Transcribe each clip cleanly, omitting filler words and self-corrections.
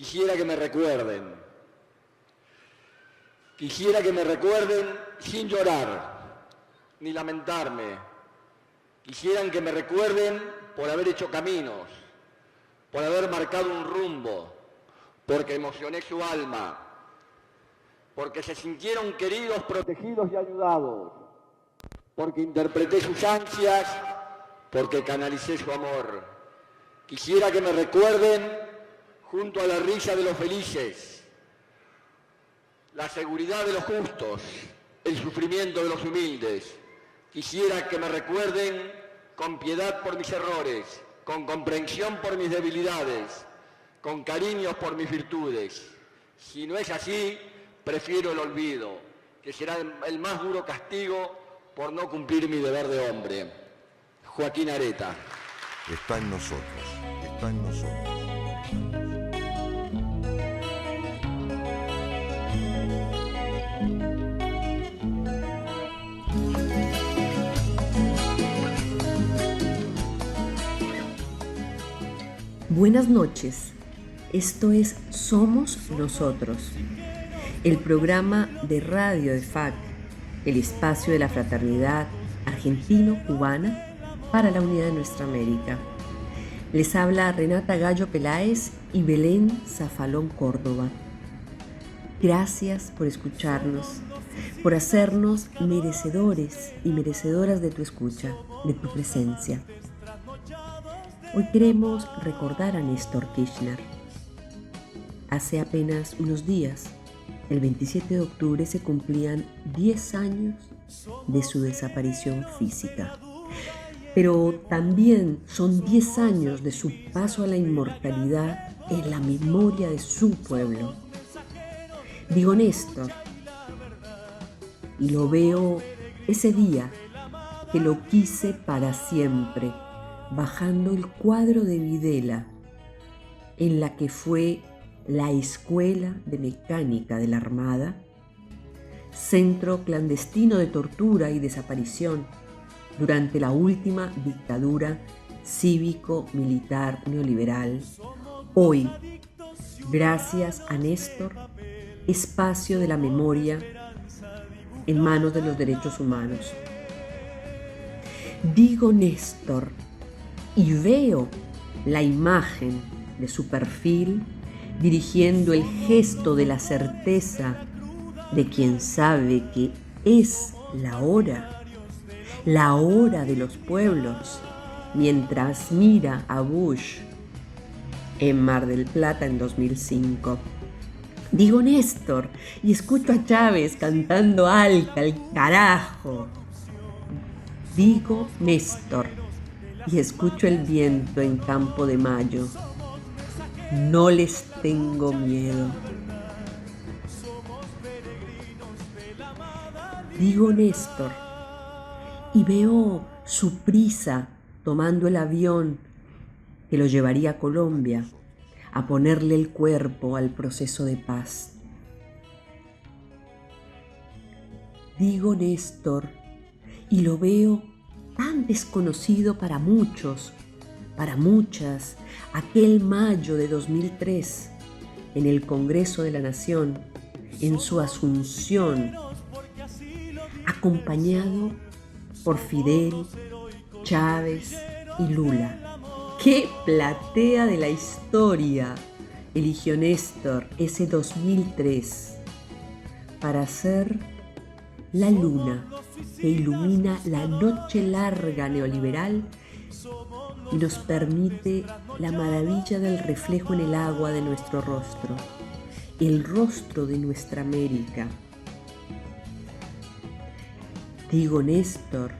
Quisiera que me recuerden. Quisiera que me recuerden sin llorar, ni lamentarme. Quisieran que me recuerden por haber hecho caminos, por haber marcado un rumbo, porque emocioné su alma, porque se sintieron queridos, protegidos y ayudados, porque interpreté sus ansias, porque canalicé su amor. Quisiera que me recuerden junto a la risa de los felices, la seguridad de los justos, el sufrimiento de los humildes. Quisiera que me recuerden con piedad por mis errores, con comprensión por mis debilidades, con cariño por mis virtudes. Si no es así, prefiero el olvido, que será el más duro castigo por no cumplir mi deber de hombre. Joaquín Areta. Está en nosotros, está en nosotros. Buenas noches, esto es Somos Nosotros, el programa de radio de FAC, el espacio de la fraternidad argentino-cubana para la unidad de nuestra América. Les habla Renata Gallo Peláez y Belén Zafalón Córdoba. Gracias por escucharnos, por hacernos merecedores y merecedoras de tu escucha, de tu presencia. Hoy queremos recordar a Néstor Kirchner. Hace apenas unos días, el 27 de octubre, se cumplían 10 años de su desaparición física. Pero también son 10 años de su paso a la inmortalidad en la memoria de su pueblo. Digo Néstor, y lo veo ese día que lo quise para siempre, bajando el cuadro de Videla, en la que fue la Escuela de Mecánica de la Armada, centro clandestino de tortura y desaparición durante la última dictadura cívico-militar neoliberal. Hoy, gracias a Néstor, espacio de la memoria en manos de los derechos humanos. Digo Néstor, y veo la imagen de su perfil dirigiendo el gesto de la certeza de quien sabe que es la hora de los pueblos, mientras mira a Bush en Mar del Plata en 2005. Digo Néstor y escucho a Chávez cantando alta al carajo. Digo Néstor y escucho el viento en Campo de Mayo. No les tengo miedo. Digo Néstor y veo su prisa tomando el avión que lo llevaría a Colombia a ponerle el cuerpo al proceso de paz. Digo Néstor y lo veo tan desconocido para muchos, para muchas, aquel mayo de 2003, en el Congreso de la Nación, en su asunción, acompañado por Fidel, Chávez y Lula. ¡Qué platea de la historia eligió Néstor ese 2003 para ser la luna que ilumina la noche larga neoliberal y nos permite la maravilla del reflejo en el agua de nuestro rostro, el rostro de nuestra América? Digo Néstor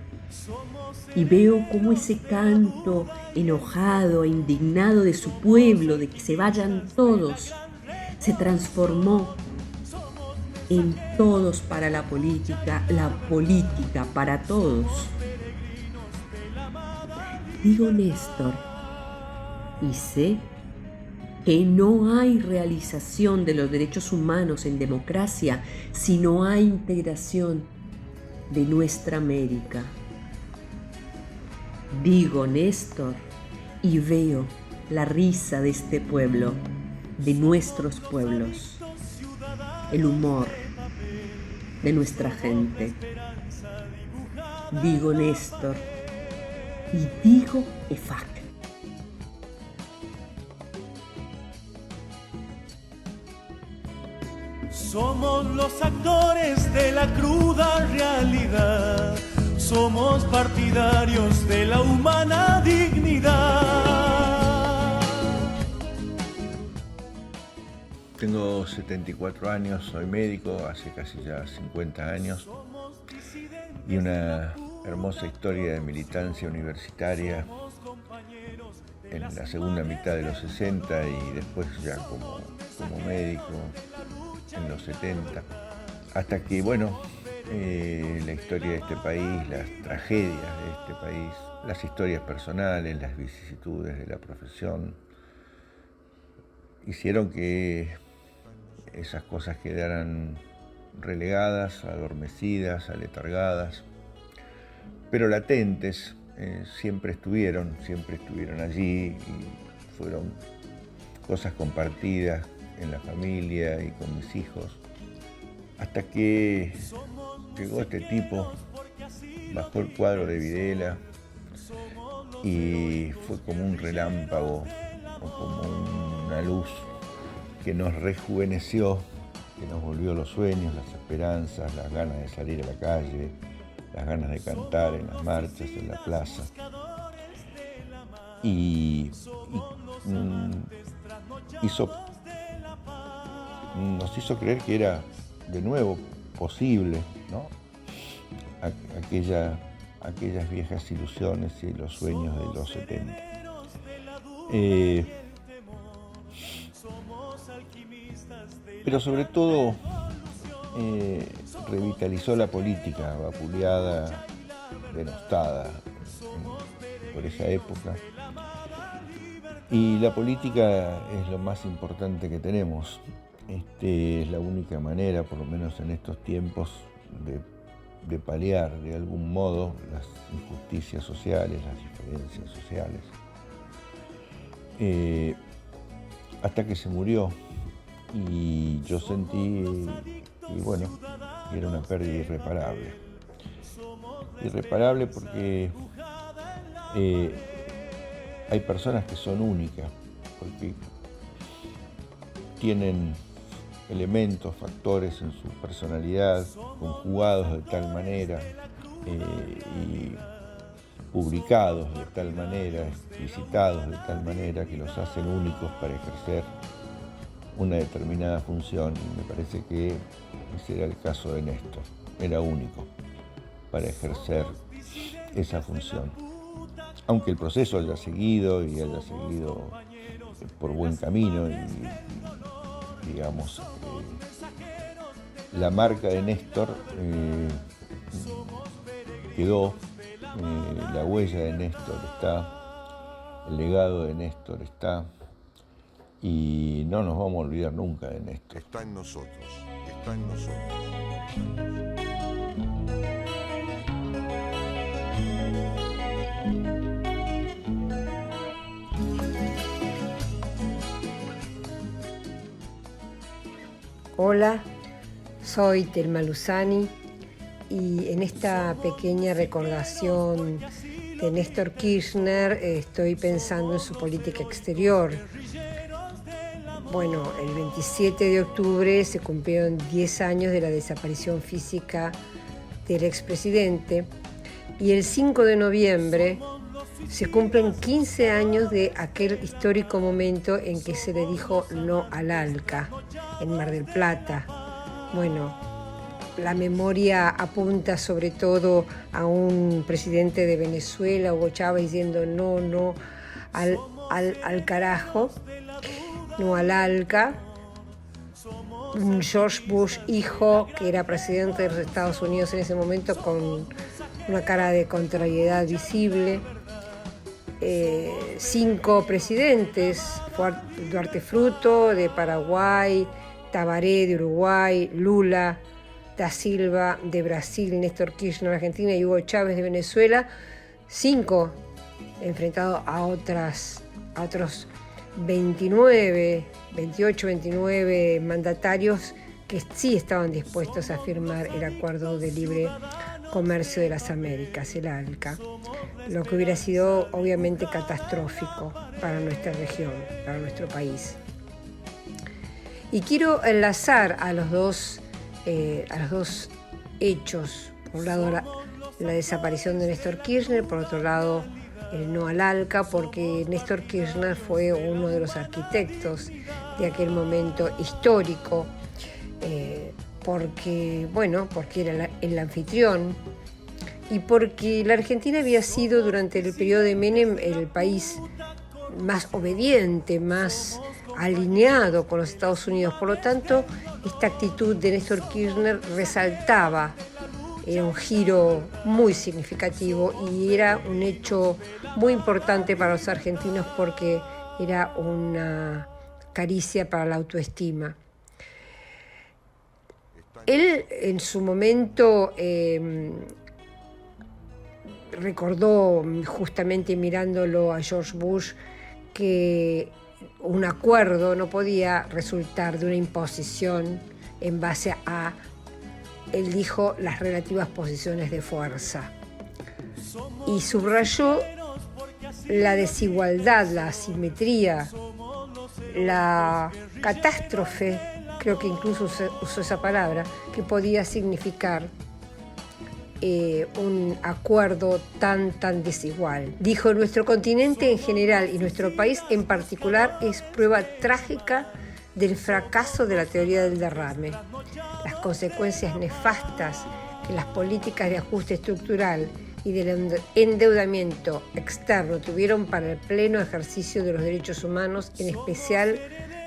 y veo cómo ese canto enojado e indignado de su pueblo de que se vayan todos se transformó en todos para la política para todos. Digo Néstor y sé que no hay realización de los derechos humanos en democracia si no hay integración de nuestra América. Digo Néstor y veo la risa de este pueblo. de nuestros pueblos, el humor de nuestra gente. Digo Néstor y digo EFAC. Somos los actores de la cruda realidad, somos partidarios de la humana dignidad. Tengo 74 años, soy médico, hace casi ya 50 años, y una hermosa historia de militancia universitaria en la segunda mitad de los 60 y después ya como médico en los 70, hasta que, bueno, la historia de este país, las tragedias de este país, las historias personales, las vicisitudes de la profesión, hicieron que esas cosas quedaran relegadas, adormecidas, aletargadas, pero latentes. Siempre estuvieron allí y fueron cosas compartidas en la familia y con mis hijos, hasta que llegó este tipo, bajó el cuadro de Videla y fue como un relámpago o como una luz que nos rejuveneció, que nos volvió los sueños, las esperanzas, las ganas de salir a la calle, las ganas de cantar en las marchas, en la plaza. Nos hizo creer que era de nuevo posible, ¿no? Aquellas viejas ilusiones y los sueños de los 70. Pero sobre todo revitalizó la política vapuleada, denostada por esa época. Y la política es lo más importante que tenemos. Es la única manera, por lo menos en estos tiempos, de paliar de algún modo las injusticias sociales, las diferencias sociales. Hasta que se murió y yo sentí, y bueno, que era una pérdida irreparable. Irreparable porque hay personas que son únicas, porque tienen elementos, factores en su personalidad conjugados de tal manera y publicados de tal manera, explicitados de tal manera que los hacen únicos para ejercer una determinada función. Y me parece que ese era el caso de Néstor, era único para ejercer esa función. Aunque el proceso haya seguido por buen camino y digamos, la marca de Néstor quedó, la huella de Néstor está, el legado de Néstor está, y no nos vamos a olvidar nunca de Néstor. Está en nosotros, está en nosotros. Hola, soy Telma Luzani y en esta pequeña recordación de Néstor Kirchner estoy pensando en su política exterior. Bueno, el 27 de octubre se cumplieron 10 años de la desaparición física del expresidente y el 5 de noviembre se cumplen 15 años de aquel histórico momento en que se le dijo no al ALCA en Mar del Plata. Bueno, la memoria apunta sobre todo a un presidente de Venezuela, Hugo Chávez, diciendo no al carajo, no al ALCA. George Bush, hijo, que era presidente de los Estados Unidos en ese momento, con una cara de contrariedad visible. 5 presidentes, Duarte Fruto de Paraguay, Tabaré de Uruguay, Lula da Silva de Brasil, Néstor Kirchner de Argentina y Hugo Chávez de Venezuela, 5 enfrentados a otros 28, 29 mandatarios que sí estaban dispuestos a firmar el Acuerdo de Libre Comercio de las Américas, el ALCA, lo que hubiera sido obviamente catastrófico para nuestra región, para nuestro país. Y quiero enlazar a los dos hechos, por un lado la desaparición de Néstor Kirchner, por otro lado el no al ALCA, porque Néstor Kirchner fue uno de los arquitectos de aquel momento histórico, porque era el anfitrión y porque la Argentina había sido durante el periodo de Menem el país más obediente, más alineado con los Estados Unidos. Por lo tanto, esta actitud de Néstor Kirchner resaltaba, era un giro muy significativo y era un hecho muy importante para los argentinos porque era una caricia para la autoestima. Él en su momento recordó, justamente mirándolo a George Bush, que un acuerdo no podía resultar de una imposición en base a, él dijo, las relativas posiciones de fuerza. Y subrayó la desigualdad, la asimetría, la catástrofe, creo que incluso usó esa palabra, que podía significar un acuerdo tan desigual. Dijo, nuestro continente en general y nuestro país en particular es prueba trágica del fracaso de la teoría del derrame. Las consecuencias nefastas que las políticas de ajuste estructural y del endeudamiento externo tuvieron para el pleno ejercicio de los derechos humanos, en especial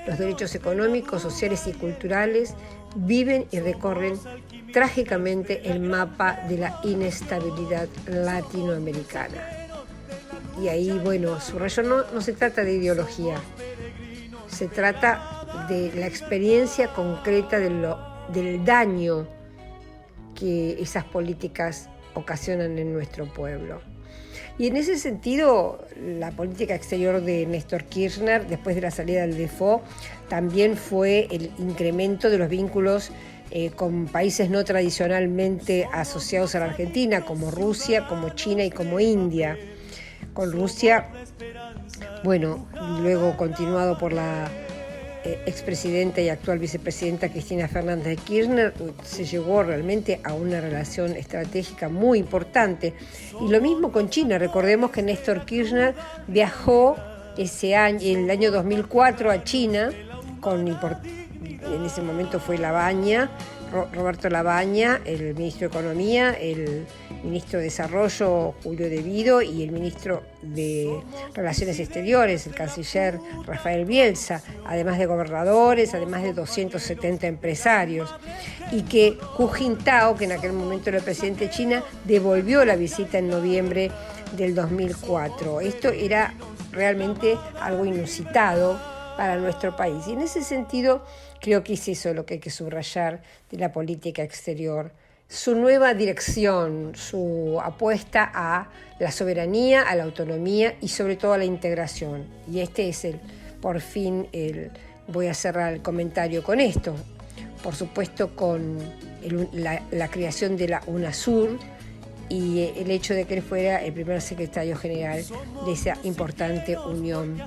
los derechos económicos, sociales y culturales, viven y recorren trágicamente el mapa de la inestabilidad latinoamericana. Y ahí, subrayo, no se trata de ideología, se trata de la experiencia concreta del daño que esas políticas ocasionan en nuestro pueblo. Y en ese sentido, la política exterior de Néstor Kirchner, después de la salida del Defoe, también fue el incremento de los vínculos con países no tradicionalmente asociados a la Argentina, como Rusia, como China y como India. Con Rusia, luego continuado por la expresidenta y actual vicepresidenta Cristina Fernández de Kirchner, se llegó realmente a una relación estratégica muy importante. Y lo mismo con China. Recordemos que Néstor Kirchner viajó el año 2004 a China, en ese momento fue Roberto Labaña, el ministro de Economía, el ministro de Desarrollo, Julio De Vido, y el ministro de Relaciones Exteriores, el canciller Rafael Bielsa, además de gobernadores, además de 270 empresarios. Y que Hu Jintao, que en aquel momento era el presidente de China, devolvió la visita en noviembre del 2004. Esto era realmente algo inusitado para nuestro país. Y en ese sentido, creo que es eso lo que hay que subrayar de la política exterior. Su nueva dirección, su apuesta a la soberanía, a la autonomía y sobre todo a la integración. Y este es voy a cerrar el comentario con esto. Por supuesto, con la creación de la UNASUR y el hecho de que él fuera el primer secretario general de esa importante unión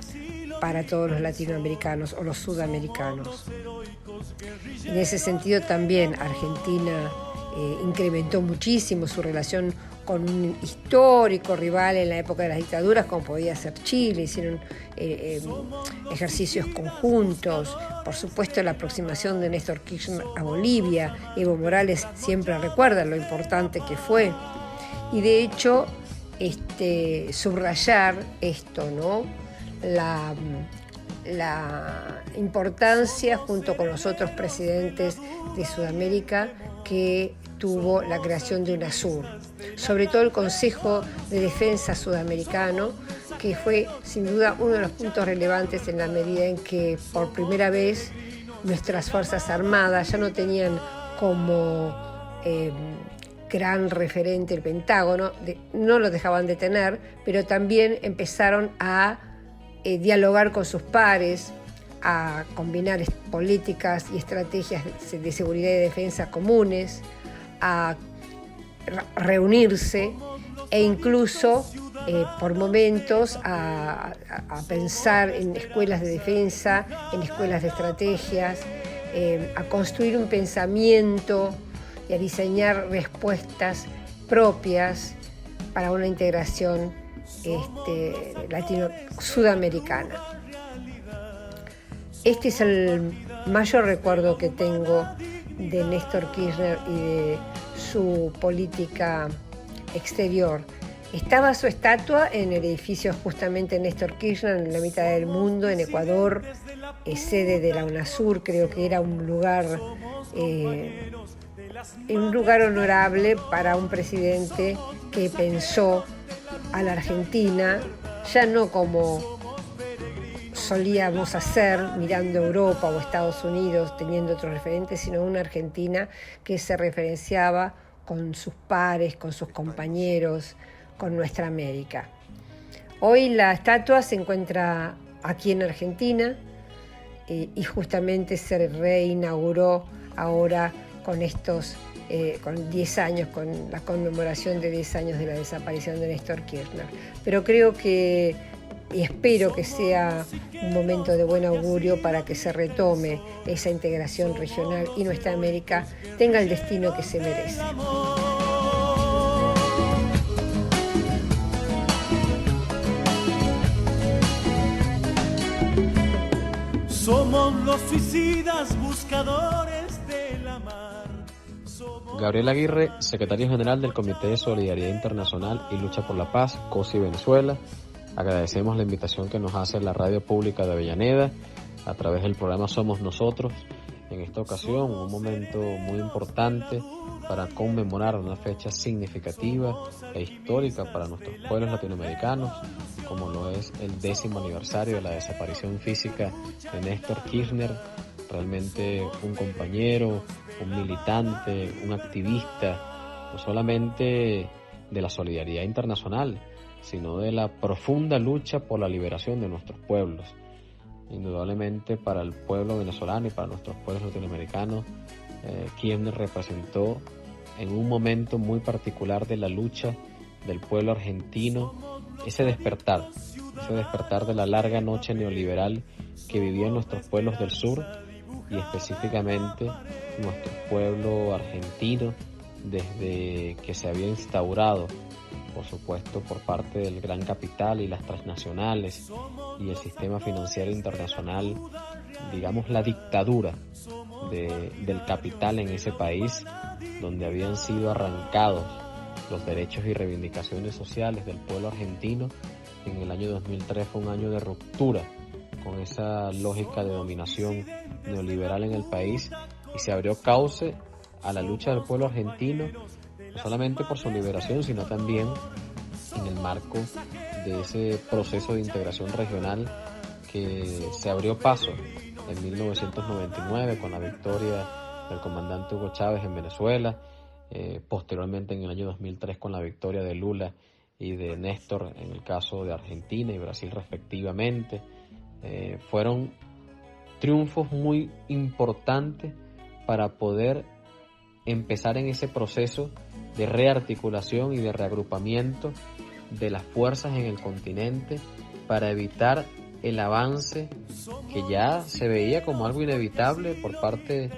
para todos los latinoamericanos o los sudamericanos. En ese sentido también Argentina incrementó muchísimo su relación con un histórico rival en la época de las dictaduras, como podía ser Chile. Hicieron ejercicios conjuntos. Por supuesto, la aproximación de Néstor Kirchner a Bolivia. Evo Morales siempre recuerda lo importante que fue. Y de hecho, subrayar esto, ¿no? La importancia, junto con los otros presidentes de Sudamérica, que tuvo la creación de UNASUR, sobre todo el Consejo de Defensa Sudamericano, que fue sin duda uno de los puntos relevantes en la medida en que por primera vez nuestras Fuerzas Armadas ya no tenían como gran referente el Pentágono, no lo dejaban de tener, pero también empezaron a dialogar con sus pares, a combinar políticas y estrategias de seguridad y defensa comunes, a reunirse e incluso por momentos a pensar en escuelas de defensa, en escuelas de estrategias, a construir un pensamiento y a diseñar respuestas propias para una integración sudamericana. Este es el mayor recuerdo que tengo de Néstor Kirchner y de su política exterior. Estaba su estatua en el edificio justamente Néstor Kirchner, en la mitad del mundo, en Ecuador, sede de la UNASUR. Creo que era un lugar honorable para un presidente que pensó a la Argentina, ya no como solíamos hacer mirando Europa o Estados Unidos teniendo otros referentes, sino una Argentina que se referenciaba con sus pares, con sus compañeros, con nuestra América. Hoy la estatua se encuentra aquí en Argentina y justamente se reinauguró ahora con 10 años, con la conmemoración de 10 años de la desaparición de Néstor Kirchner. Pero creo que y espero que sea un momento de buen augurio para que se retome esa integración regional y nuestra América tenga el destino que se merece. Somos los suicidas buscadores de la mar. Gabriel Aguirre, secretario general del Comité de Solidaridad Internacional y Lucha por la Paz, COSI Venezuela. Agradecemos la invitación que nos hace la Radio Pública de Avellaneda a través del programa Somos Nosotros. En esta ocasión, un momento muy importante para conmemorar una fecha significativa e histórica para nuestros pueblos latinoamericanos, como lo es el 10º aniversario de la desaparición física de Néstor Kirchner, realmente un compañero, un militante, un activista, no solamente de la solidaridad internacional, sino de la profunda lucha por la liberación de nuestros pueblos. Indudablemente para el pueblo venezolano y para nuestros pueblos latinoamericanos, Kirchner representó en un momento muy particular de la lucha del pueblo argentino ese despertar de la larga noche neoliberal que vivían nuestros pueblos del sur y específicamente nuestro pueblo argentino desde que se había instaurado, por supuesto, por parte del gran capital y las transnacionales y el sistema financiero internacional, digamos la dictadura del capital en ese país, donde habían sido arrancados los derechos y reivindicaciones sociales del pueblo argentino. En el año 2003 fue un año de ruptura con esa lógica de dominación neoliberal en el país y se abrió cauce a la lucha del pueblo argentino, no solamente por su liberación, sino también en el marco de ese proceso de integración regional que se abrió paso en 1999 con la victoria del comandante Hugo Chávez en Venezuela, posteriormente en el año 2003 con la victoria de Lula y de Néstor en el caso de Argentina y Brasil respectivamente. Fueron triunfos muy importantes para poder empezar en ese proceso de rearticulación y de reagrupamiento de las fuerzas en el continente para evitar el avance que ya se veía como algo inevitable por parte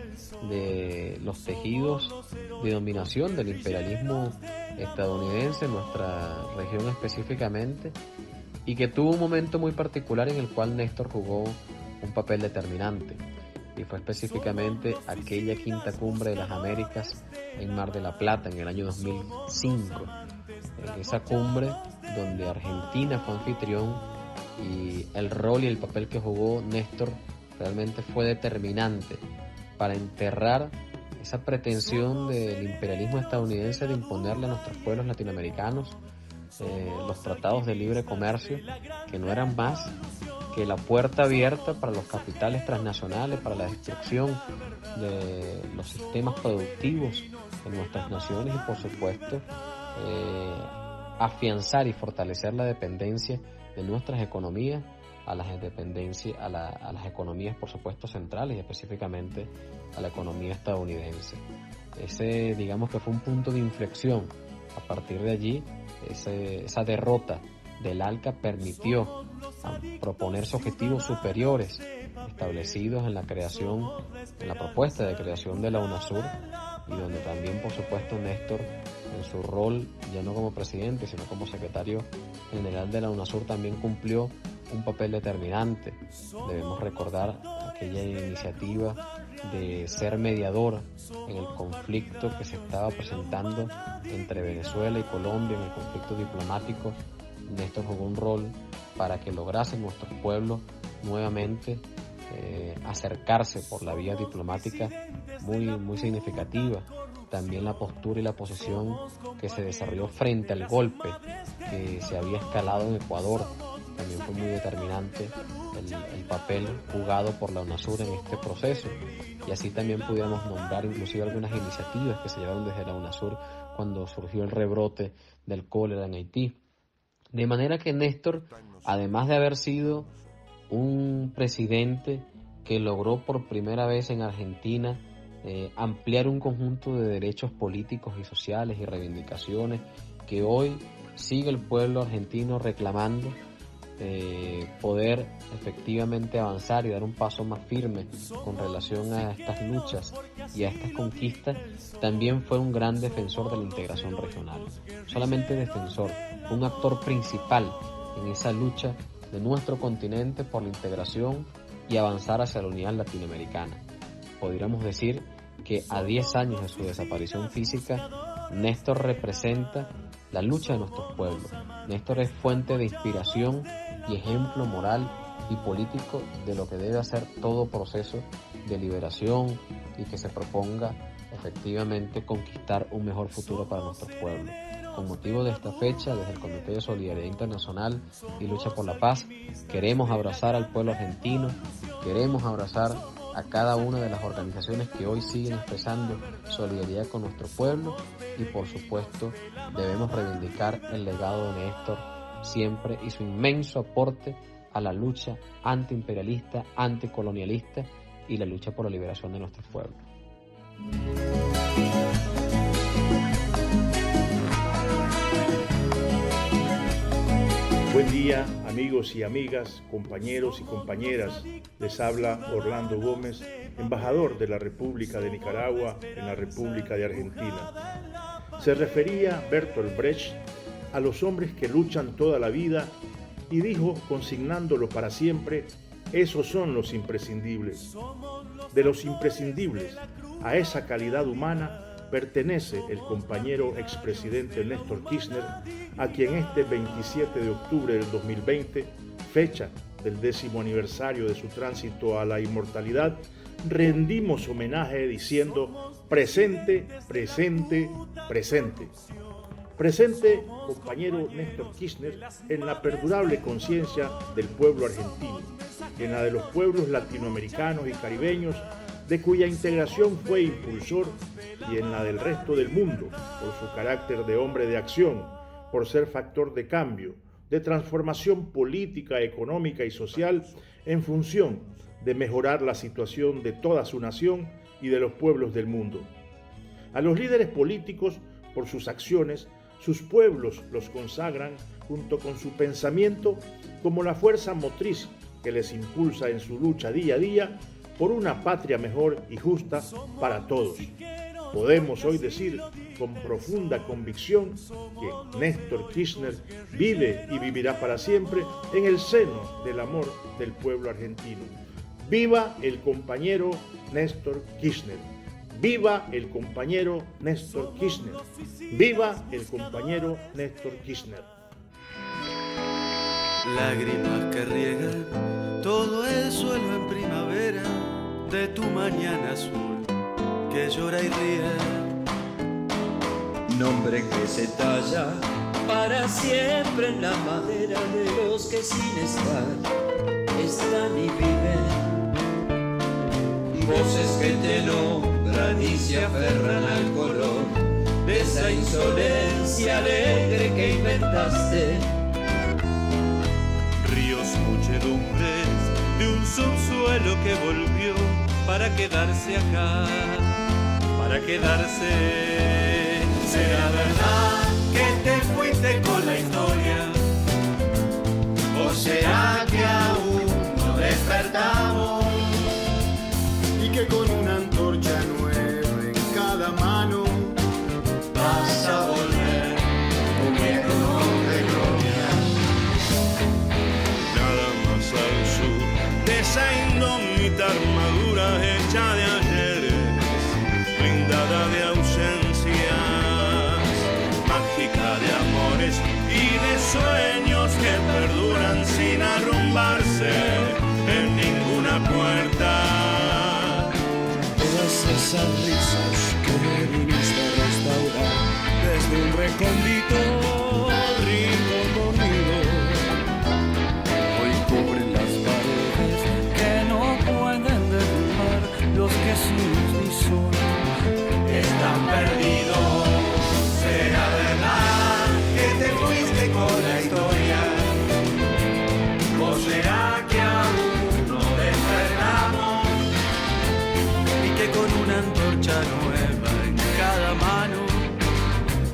de los tejidos de dominación del imperialismo estadounidense en nuestra región específicamente, y que tuvo un momento muy particular en el cual Néstor jugó un papel determinante, y fue específicamente aquella quinta cumbre de las Américas en Mar de la Plata en el año 2005, en esa cumbre donde Argentina fue anfitrión, y el rol y el papel que jugó Néstor realmente fue determinante para enterrar esa pretensión del imperialismo estadounidense de imponerle a nuestros pueblos latinoamericanos los tratados de libre comercio, que no eran más que la puerta abierta para los capitales transnacionales, para la destrucción de los sistemas productivos en nuestras naciones y, por supuesto, afianzar y fortalecer la dependencia de nuestras economías a las dependencias, a las economías, por supuesto, centrales y específicamente a la economía estadounidense. Ese, digamos que fue un punto de inflexión. A partir de allí, esa derrota del ALCA permitió proponerse objetivos superiores establecidos en la propuesta de creación de la UNASUR, y donde también, por supuesto, Néstor, en su rol, ya no como presidente, sino como secretario general de la UNASUR, también cumplió un papel determinante. Debemos recordar aquella iniciativa de ser mediador en el conflicto que se estaba presentando entre Venezuela y Colombia, en el conflicto diplomático. Néstor jugó un rol para que lograsen nuestros pueblos nuevamente acercarse por la vía diplomática muy significativa. También la postura y la posición que se desarrolló frente al golpe que se había escalado en Ecuador, también fue muy determinante el papel jugado por la UNASUR en este proceso. Y así también pudiéramos nombrar inclusive algunas iniciativas que se llevaron desde la UNASUR cuando surgió el rebrote del cólera en Haití. De manera que Néstor, además de haber sido un presidente que logró por primera vez en Argentina ampliar un conjunto de derechos políticos y sociales y reivindicaciones que hoy sigue el pueblo argentino reclamando, poder efectivamente avanzar y dar un paso más firme con relación a estas luchas y a estas conquistas, también fue un gran defensor de la integración regional. Solamente defensor, un actor principal en esa lucha de nuestro continente por la integración y avanzar hacia la unidad latinoamericana. Podríamos decir que a 10 años de su desaparición física, Néstor representa la lucha de nuestros pueblos. Néstor es fuente de inspiración y ejemplo moral y político de lo que debe hacer todo proceso de liberación y que se proponga efectivamente conquistar un mejor futuro para nuestros pueblos. Con motivo de esta fecha, desde el Comité de Solidaridad Internacional y Lucha por la Paz, queremos abrazar al pueblo argentino, queremos abrazar a cada una de las organizaciones que hoy siguen expresando solidaridad con nuestro pueblo, y por supuesto debemos reivindicar el legado de Néstor siempre y su inmenso aporte a la lucha antiimperialista, anticolonialista y la lucha por la liberación de nuestros pueblos. Buen día, amigos y amigas, compañeros y compañeras. Les habla Orlando Gómez, embajador de la República de Nicaragua en la República de Argentina. Se refería Bertolt Brecht a los hombres que luchan toda la vida y dijo, consignándolo para siempre: esos son los imprescindibles. De los imprescindibles, a esa calidad humana pertenece el compañero expresidente Néstor Kirchner, a quien este 27 de octubre del 2020, fecha del 10º aniversario de su tránsito a la inmortalidad, rendimos homenaje diciendo: presente, presente, presente. Presente, compañero Néstor Kirchner, en la perdurable conciencia del pueblo argentino, en la de los pueblos latinoamericanos y caribeños, de cuya integración fue impulsor, y en la del resto del mundo, por su carácter de hombre de acción, por ser factor de cambio, de transformación política, económica y social, en función de mejorar la situación de toda su nación y de los pueblos del mundo. A los líderes políticos, por sus acciones, sus pueblos los consagran, junto con su pensamiento, como la fuerza motriz que les impulsa en su lucha día a día por una patria mejor y justa para todos. Podemos hoy decir con profunda convicción que Néstor Kirchner vive y vivirá para siempre en el seno del amor del pueblo argentino. ¡Viva el compañero Néstor Kirchner! ¡Viva el compañero Néstor Kirchner! ¡Viva el compañero Néstor Kirchner! Lágrimas que riegan todo el suelo en primavera de tu mañana azul que llora y ríe. Nombre que se talla para siempre en la madera de los que sin estar están y viven. Voces que te nombran y se aferran al color de esa insolencia alegre que inventaste. Ríos muchedumbres de un subsuelo que volvió para quedarse acá, para quedarse. ¿Será verdad que te fuiste con la historia? ¿O será que aún no despertamos? Y que con una antorcha nueva en cada mano vas a volver un viejo de gloria. Nada más al sur de esa indómita armadura hecha de ayeres, blindada de ausencias, mágica de amores y de sueños que perduran sin arrumbarse en ninguna puerta. Todas esas risas que me viniste a restaurar desde un recóndito rincón dormido, hoy cubren las paredes que no pueden derrumbar los que sin luz ni sol están perdidos. ¿Será verdad que te fuiste con la historia? ¿O será que aún no despertamos? Y que con una antorcha nueva en cada mano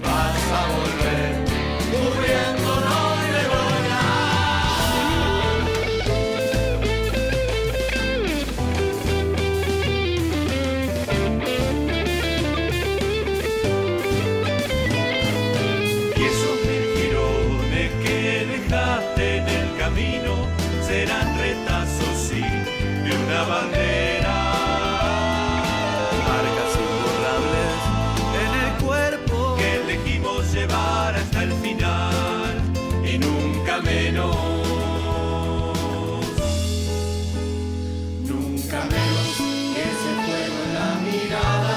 vas a volver cubriéndonos de gloria. Y esos mil jirones que dejaste en el camino serán retazos, sí, de una bandera. Marcas imborrables en el cuerpo que elegimos llevar hasta el final y nunca menos. Nunca menos que ese fuego en la mirada,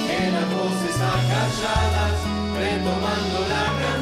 que las voces acalladas retomando la canción.